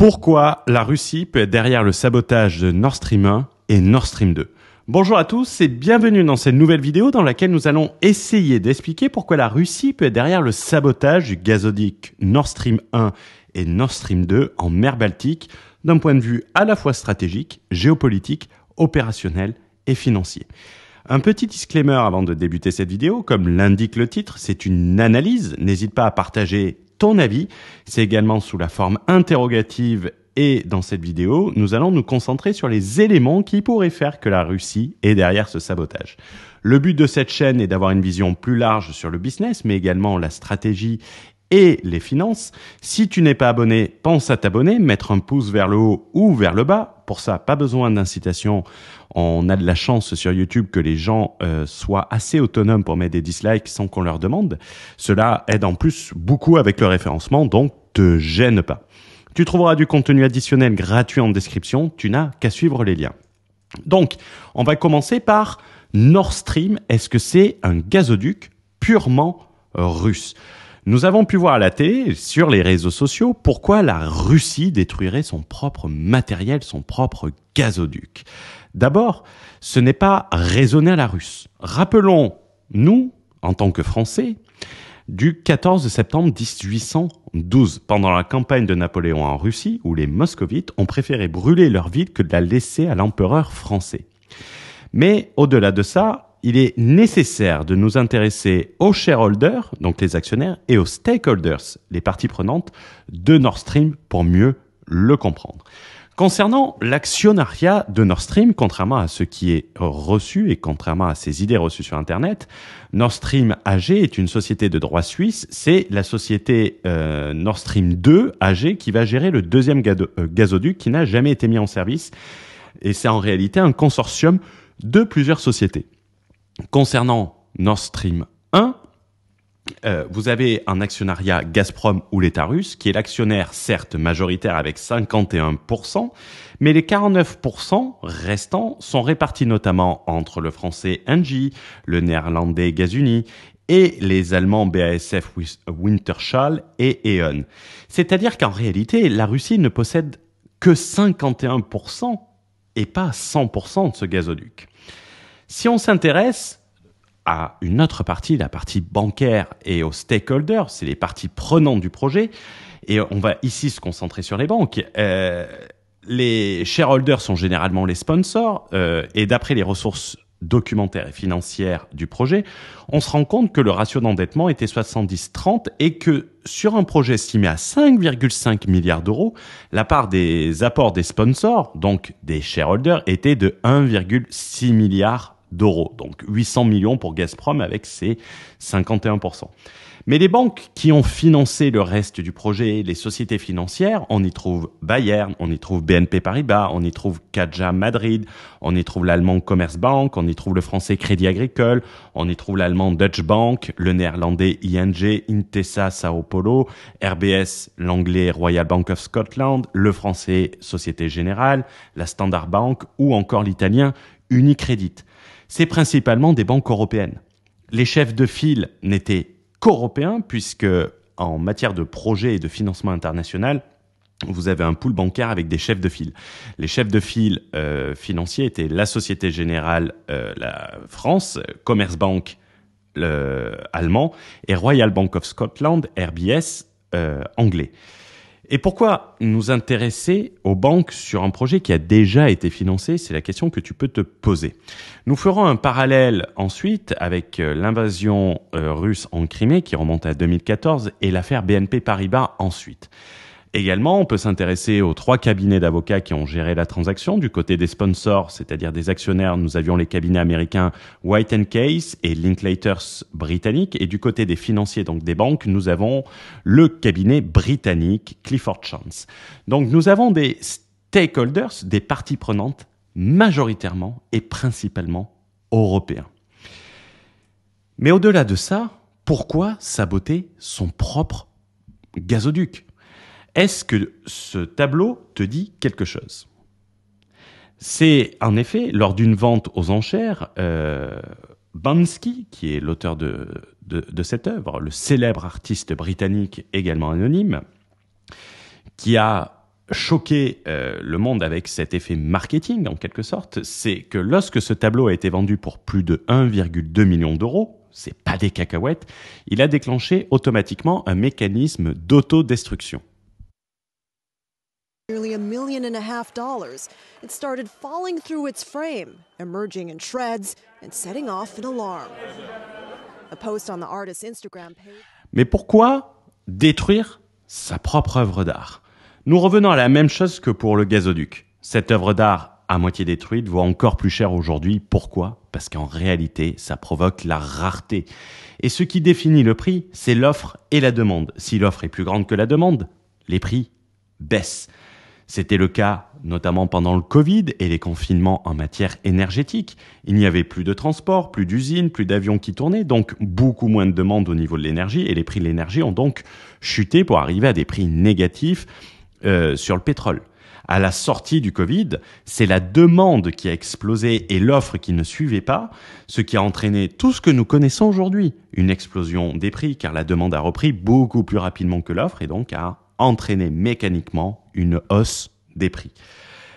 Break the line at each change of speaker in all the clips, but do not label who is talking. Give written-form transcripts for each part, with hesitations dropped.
Pourquoi la Russie peut être derrière le sabotage de Nord Stream 1 et Nord Stream 2? Bonjour à tous et bienvenue dans cette nouvelle vidéo dans laquelle nous allons essayer d'expliquer pourquoi la Russie peut être derrière le sabotage du gazoduc Nord Stream 1 et Nord Stream 2 en mer Baltique d'un point de vue à la fois stratégique, géopolitique, opérationnel et financier. Un petit disclaimer avant de débuter cette vidéo, comme l'indique le titre, c'est une analyse, n'hésite pas à partager ton avis, c'est également sous la forme interrogative et dans cette vidéo, nous allons nous concentrer sur les éléments qui pourraient faire que la Russie est derrière ce sabotage. Le but de cette chaîne est d'avoir une vision plus large sur le business, mais également la stratégie et les finances. Si tu n'es pas abonné, pense à t'abonner, mettre un pouce vers le haut ou vers le bas. Pour ça, pas besoin d'incitation. On a de la chance sur YouTube que les gens soient assez autonomes pour mettre des dislikes sans qu'on leur demande. Cela aide en plus beaucoup avec le référencement, donc te gêne pas. Tu trouveras du contenu additionnel gratuit en description, tu n'as qu'à suivre les liens. Donc, on va commencer par Nord Stream. Est-ce que c'est un gazoduc purement russe ? Nous avons pu voir à la télé, sur les réseaux sociaux, pourquoi la Russie détruirait son propre matériel, son propre gazoduc. D'abord, ce n'est pas raisonner à la russe. Rappelons, nous, en tant que Français, du 14 septembre 1812, pendant la campagne de Napoléon en Russie, où les moscovites ont préféré brûler leur ville que de la laisser à l'empereur français. Mais au-delà de ça, il est nécessaire de nous intéresser aux shareholders, donc les actionnaires, et aux stakeholders, les parties prenantes de Nord Stream pour mieux le comprendre. Concernant l'actionnariat de Nord Stream, contrairement à ce qui est reçu et contrairement à ces idées reçues sur Internet, Nord Stream AG est une société de droit suisse. C'est la société Nord Stream 2 AG qui va gérer le deuxième gazoduc qui n'a jamais été mis en service. Et c'est en réalité un consortium de plusieurs sociétés. Concernant Nord Stream 1, vous avez un actionnariat Gazprom ou l'État russe, qui est l'actionnaire certes majoritaire avec 51%, mais les 49% restants sont répartis notamment entre le français Engie, le néerlandais Gazuni et les allemands BASF Wintershall et E.ON. C'est-à-dire qu'en réalité, la Russie ne possède que 51% et pas 100% de ce gazoduc. Si on s'intéresse à une autre partie, la partie bancaire et aux stakeholders, c'est les parties prenantes du projet, et on va ici se concentrer sur les banques. Les shareholders sont généralement les sponsors, et d'après les ressources documentaires et financières du projet, on se rend compte que le ratio d'endettement était 70-30 et que sur un projet estimé à 5,5 milliards d'euros, la part des apports des sponsors, donc des shareholders, était de 1,6 milliard d'euros. Donc 800 millions pour Gazprom avec ses 51%. Mais les banques qui ont financé le reste du projet, les sociétés financières, on y trouve Bayern, on y trouve BNP Paribas, on y trouve Caja Madrid, on y trouve l'allemand Commerzbank, on y trouve le français Crédit Agricole, on y trouve l'allemand Deutsche Bank, le néerlandais ING, Intesa Sao Paulo, RBS, l'anglais Royal Bank of Scotland, le français Société Générale, la Standard Bank ou encore l'italien Unicredit. C'est principalement des banques européennes. Les chefs de file n'étaient qu'européens puisque en matière de projet et de financement international, vous avez un pool bancaire avec des chefs de file. Les chefs de file financiers étaient la Société Générale, la France, Commerzbank, allemand, et Royal Bank of Scotland, RBS, anglais. Et pourquoi nous intéresser aux banques sur un projet qui a déjà été financé? C'est la question que tu peux te poser. Nous ferons un parallèle ensuite avec l'invasion russe en Crimée qui remonte à 2014 et l'affaire BNP Paribas ensuite. Également, on peut s'intéresser aux 3 cabinets d'avocats qui ont géré la transaction. Du côté des sponsors, c'est-à-dire des actionnaires, nous avions les cabinets américains White & Case et Linklaters britanniques. Et du côté des financiers, donc des banques, nous avons le cabinet britannique Clifford Chance. Donc nous avons des stakeholders, des parties prenantes, majoritairement et principalement européens. Mais au-delà de ça, pourquoi saboter son propre gazoduc ? Est-ce que ce tableau te dit quelque chose? C'est en effet, lors d'une vente aux enchères, Banksy, qui est l'auteur de cette œuvre, le célèbre artiste britannique également anonyme, qui a choqué le monde avec cet effet marketing, en quelque sorte, c'est que lorsque ce tableau a été vendu pour plus de 1,2 million d'euros, c'est pas des cacahuètes, il a déclenché automatiquement un mécanisme d'autodestruction.
Nearly $1.5 million, it started falling through its frame, emerging in shreds and setting off an alarm. A post on the artist's Instagram page.
Mais pourquoi détruire sa propre œuvre d'art? Nous revenons à la même chose que pour le gazoduc. Cette œuvre d'art à moitié détruite vaut encore plus cher aujourd'hui. Pourquoi? Parce qu'en réalité, ça provoque la rareté. Et ce qui définit le prix, c'est l'offre et la demande. Si l'offre est plus grande que la demande, les prix baissent. C'était le cas notamment pendant le Covid et les confinements en matière énergétique. Il n'y avait plus de transport, plus d'usines, plus d'avions qui tournaient, donc beaucoup moins de demandes au niveau de l'énergie et les prix de l'énergie ont donc chuté pour arriver à des prix négatifs sur le pétrole. À la sortie du Covid, c'est la demande qui a explosé et l'offre qui ne suivait pas, ce qui a entraîné tout ce que nous connaissons aujourd'hui. Une explosion des prix car la demande a repris beaucoup plus rapidement que l'offre et donc a entraîné mécaniquement une hausse des prix.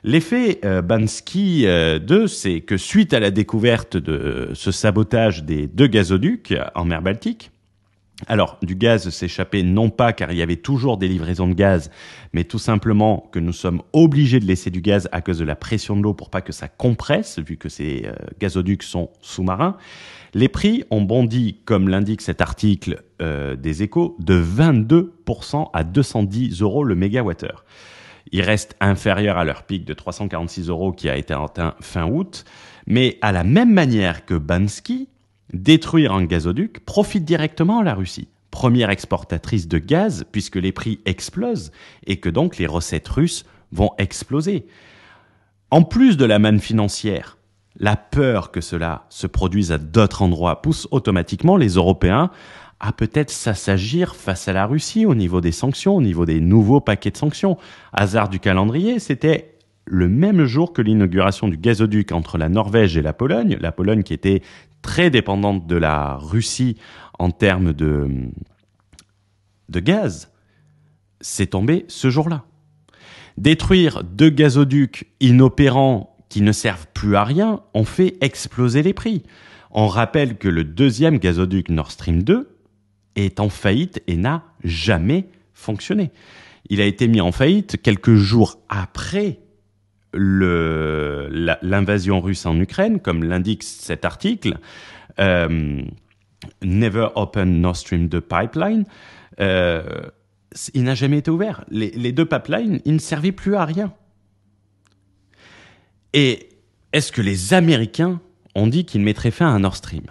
L'effet Bansky 2, c'est que suite à la découverte de ce sabotage des 2 gazoducs en mer Baltique, alors du gaz s'échappait non pas car il y avait toujours des livraisons de gaz, mais tout simplement que nous sommes obligés de laisser du gaz à cause de la pression de l'eau pour pas que ça compresse, vu que ces gazoducs sont sous-marins. Les prix ont bondi, comme l'indique cet article des Échos, de 22% à 210 € le mégawattheure. Ils restent inférieurs à leur pic de 346 € qui a été atteint fin août, mais à la même manière que Bansky, détruire un gazoduc profite directement à la Russie, première exportatrice de gaz puisque les prix explosent et que donc les recettes russes vont exploser. En plus de la manne financière, la peur que cela se produise à d'autres endroits pousse automatiquement les Européens à peut-être s'assagir face à la Russie au niveau des sanctions, au niveau des nouveaux paquets de sanctions. Hasard du calendrier, c'était le même jour que l'inauguration du gazoduc entre la Norvège et la Pologne qui était très dépendante de la Russie en termes de gaz, c'est tombé ce jour-là. Détruire 2 gazoducs inopérants qui ne servent plus à rien ont fait exploser les prix. On rappelle que le 2e gazoduc Nord Stream 2 est en faillite et n'a jamais fonctionné. Il a été mis en faillite quelques jours après l'invasion russe en Ukraine, comme l'indique cet article, Never Open Nord Stream 2 Pipeline, il n'a jamais été ouvert. Les 2 pipelines, ils ne servaient plus à rien. Et est-ce que les Américains ont dit qu'ils mettraient fin à Nord Stream?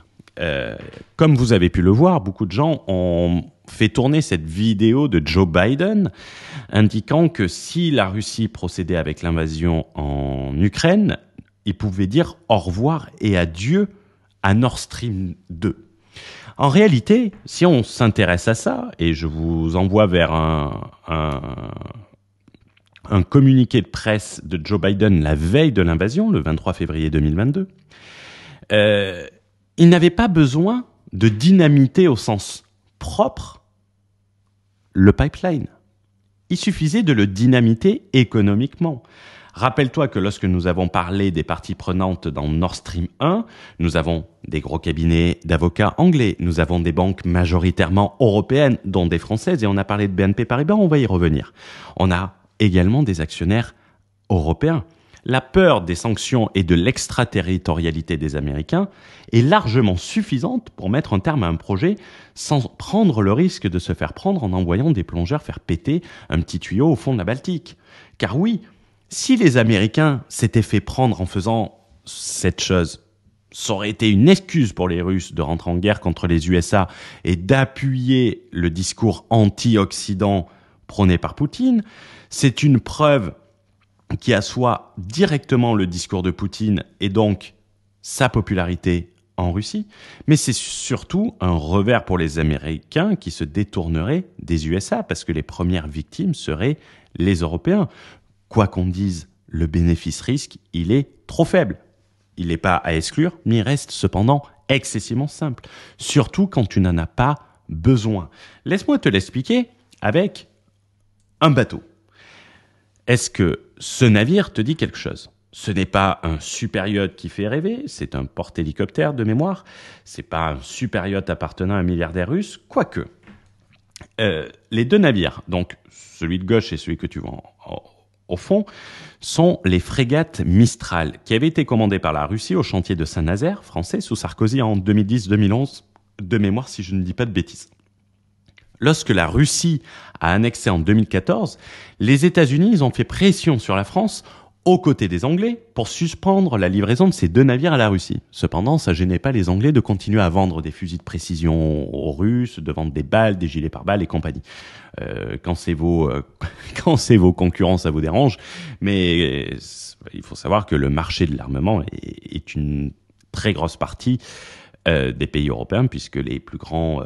Comme vous avez pu le voir, beaucoup de gens ont fait tourner cette vidéo de Joe Biden indiquant que si la Russie procédait avec l'invasion en Ukraine, il pouvait dire au revoir et adieu à Nord Stream 2. En réalité, si on s'intéresse à ça, et je vous envoie vers un communiqué de presse de Joe Biden la veille de l'invasion, le 23 février 2022, il n'avait pas besoin de dynamiter au sens propre le pipeline. Il suffisait de le dynamiter économiquement. Rappelle-toi que lorsque nous avons parlé des parties prenantes dans Nord Stream 1, nous avons des gros cabinets d'avocats anglais, nous avons des banques majoritairement européennes, dont des françaises, et on a parlé de BNP Paribas, on va y revenir. On a également des actionnaires européens. La peur des sanctions et de l'extraterritorialité des Américains est largement suffisante pour mettre un terme à un projet sans prendre le risque de se faire prendre en envoyant des plongeurs faire péter un petit tuyau au fond de la Baltique. Car oui, si les Américains s'étaient fait prendre en faisant cette chose, ça aurait été une excuse pour les Russes de rentrer en guerre contre les USA et d'appuyer le discours anti-Occident prôné par Poutine. C'est une preuve qui assoit directement le discours de Poutine et donc sa popularité en Russie, mais c'est surtout un revers pour les Américains qui se détourneraient des USA parce que les premières victimes seraient les Européens. Quoi qu'on dise, le bénéfice-risque, il est trop faible. Il n'est pas à exclure, mais il reste cependant excessivement simple, surtout quand tu n'en as pas besoin. Laisse-moi te l'expliquer avec un bateau. Est-ce que ce navire te dit quelque chose? Ce n'est pas un super yacht qui fait rêver, c'est un porte-hélicoptère de mémoire, c'est pas un super yacht appartenant à un milliardaire russe, quoique. Les deux navires, donc celui de gauche et celui que tu vois au fond, sont les frégates Mistral, qui avaient été commandées par la Russie au chantier de Saint-Nazaire, français, sous Sarkozy en 2010-2011, de mémoire si je ne dis pas de bêtises. Lorsque la Russie a annexé en 2014, les États-Unis ils ont fait pression sur la France aux côtés des Anglais pour suspendre la livraison de ces deux navires à la Russie. Cependant, ça gênait pas les Anglais de continuer à vendre des fusils de précision aux Russes, de vendre des balles, des gilets pare-balles et compagnie. Quand c'est vos concurrents, ça vous dérange, mais il faut savoir que le marché de l'armement est une très grosse partie des pays européens, puisque les plus grands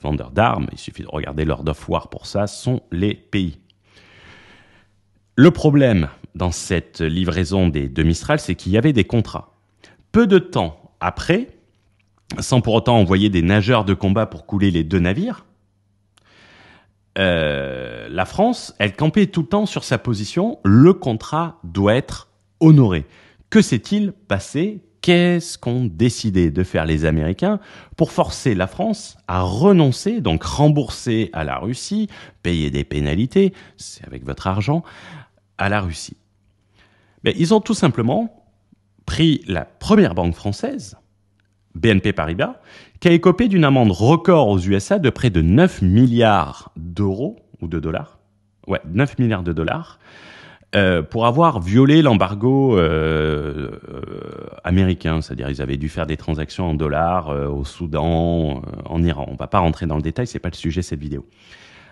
vendeurs d'armes, il suffit de regarder Lord of War pour ça, sont les pays. Le problème dans cette livraison des deux Mistral, c'est qu'il y avait des contrats. Peu de temps après, sans pour autant envoyer des nageurs de combat pour couler les deux navires, la France, elle campait tout le temps sur sa position, le contrat doit être honoré. Que s'est-il passé ? Qu'est-ce qu'ont décidé de faire les Américains pour forcer la France à renoncer, donc rembourser à la Russie, payer des pénalités, c'est avec votre argent, à la Russie? Mais ils ont tout simplement pris la première banque française, BNP Paribas, qui a écopé d'une amende record aux USA de près de 9 milliards d'euros, ou de dollars, 9 milliards de dollars, pour avoir violé l'embargo américain. C'est-à-dire ils avaient dû faire des transactions en dollars au Soudan, en Iran. On ne va pas rentrer dans le détail, c'est pas le sujet de cette vidéo.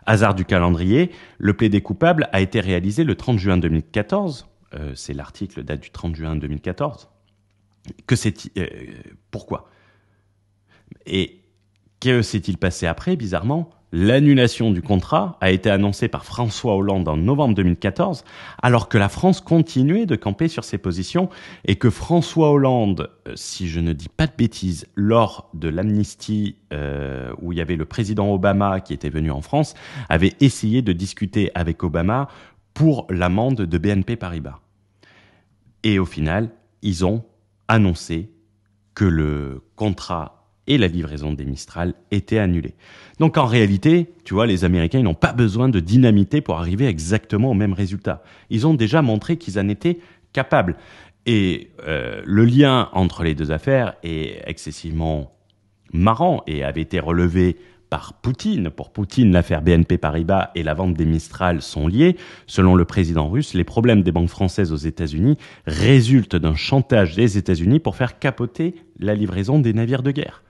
Hasard du calendrier, le plaidé coupable a été réalisé le 30 juin 2014. C'est l'article date du 30 juin 2014. Pourquoi? Et que s'est-il passé après, bizarrement? L'annulation du contrat a été annoncée par François Hollande en novembre 2014, alors que la France continuait de camper sur ses positions et que François Hollande, si je ne dis pas de bêtises, lors de l'amnistie où il y avait le président Obama qui était venu en France, avait essayé de discuter avec Obama pour l'amende de BNP Paribas. Et au final, ils ont annoncé que le contrat et la livraison des Mistral étaient annulés. Donc en réalité, tu vois, les Américains, ils n'ont pas besoin de dynamiter pour arriver exactement au même résultat. Ils ont déjà montré qu'ils en étaient capables. Et le lien entre les deux affaires est excessivement marrant et avait été relevé par Poutine. Pour Poutine, l'affaire BNP Paribas et la vente des Mistral sont liées. Selon le président russe, les problèmes des banques françaises aux États-Unis résultent d'un chantage des États-Unis pour faire capoter la livraison des navires de guerre.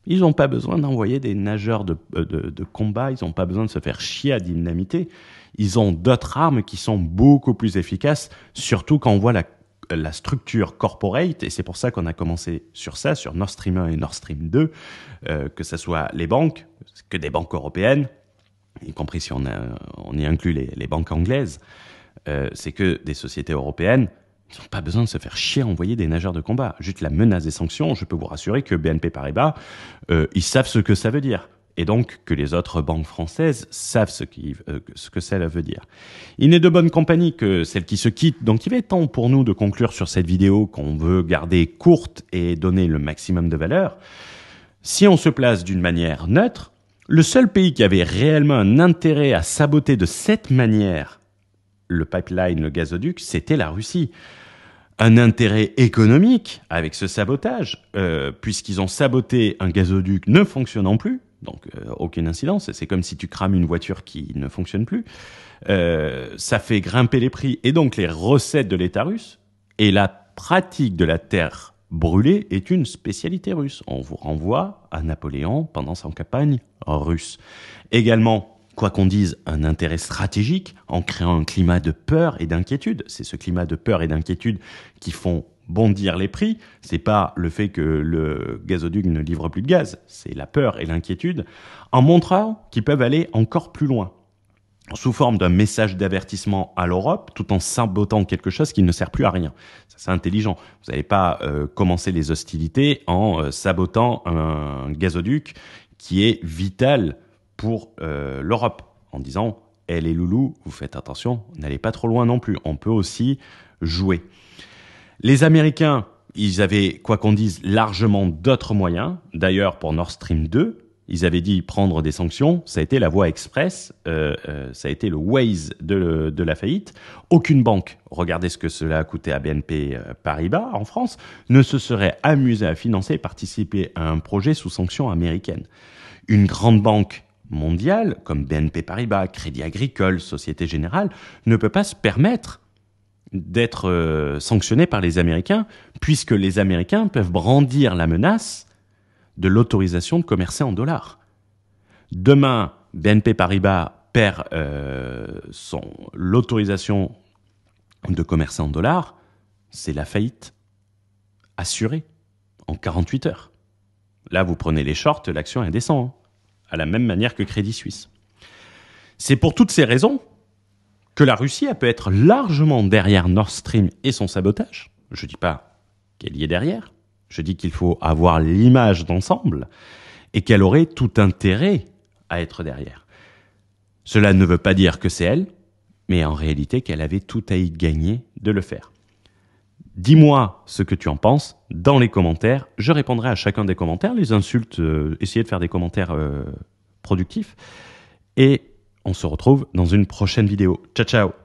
Ils n'ont pas besoin d'envoyer des nageurs de combat, ils n'ont pas besoin de se faire chier à dynamiter. Ils ont d'autres armes qui sont beaucoup plus efficaces, surtout quand on voit la structure corporate, et c'est pour ça qu'on a commencé sur ça, sur Nord Stream 1 et Nord Stream 2, que ce soit les banques, que des banques européennes, y compris si on y inclut les banques anglaises, c'est que des sociétés européennes. Ils n'ont pas besoin de se faire chier à envoyer des nageurs de combat. Juste la menace des sanctions, je peux vous rassurer que BNP Paribas, ils savent ce que ça veut dire. Et donc que les autres banques françaises savent ce que ça veut dire. Il n'est de bonne compagnie que celle qui se quitte. Donc il va être temps pour nous de conclure sur cette vidéo qu'on veut garder courte et donner le maximum de valeur. Si on se place d'une manière neutre, le seul pays qui avait réellement un intérêt à saboter de cette manière le pipeline, le gazoduc, c'était la Russie. Un intérêt économique avec ce sabotage, puisqu'ils ont saboté un gazoduc ne fonctionnant plus, donc aucune incidence, c'est comme si tu crames une voiture qui ne fonctionne plus, ça fait grimper les prix et donc les recettes de l'État russe, et la pratique de la terre brûlée est une spécialité russe. On vous renvoie à Napoléon pendant sa campagne russe. Également, quoi qu'on dise, un intérêt stratégique en créant un climat de peur et d'inquiétude. C'est ce climat de peur et d'inquiétude qui font bondir les prix. C'est pas le fait que le gazoduc ne livre plus de gaz, c'est la peur et l'inquiétude, en montrant qu'ils peuvent aller encore plus loin, sous forme d'un message d'avertissement à l'Europe, tout en sabotant quelque chose qui ne sert plus à rien. Ça, c'est intelligent. Vous n'allez pas commencer les hostilités en sabotant un gazoduc qui est vital pour l'Europe, en disant Et les loulous, vous faites attention, n'allez pas trop loin non plus. On peut aussi jouer. Les Américains, ils avaient, quoi qu'on dise, largement d'autres moyens. D'ailleurs, pour Nord Stream 2, ils avaient dit prendre des sanctions. Ça a été la voie express, ça a été le Waze de la faillite. Aucune banque, regardez ce que cela a coûté à BNP Paribas en France, ne se serait amusée à financer et participer à un projet sous sanctions américaines. Une grande banque mondiale, comme BNP Paribas, Crédit Agricole, Société Générale, ne peut pas se permettre d'être sanctionnée par les Américains, puisque les Américains peuvent brandir la menace de l'autorisation de commercer en dollars. Demain, BNP Paribas perd l'autorisation de commercer en dollars, c'est la faillite assurée en 48 heures. Là, vous prenez les shorts, l'action elle descend, à la même manière que Crédit Suisse. C'est pour toutes ces raisons que la Russie elle peut être largement derrière Nord Stream et son sabotage. Je ne dis pas qu'elle y est derrière, je dis qu'il faut avoir l'image d'ensemble et qu'elle aurait tout intérêt à être derrière. Cela ne veut pas dire que c'est elle, mais en réalité qu'elle avait tout à y gagner de le faire. Dis-moi ce que tu en penses dans les commentaires. Je répondrai à chacun des commentaires. Les insultes, essayez de faire des commentaires productifs. Et on se retrouve dans une prochaine vidéo. Ciao, ciao!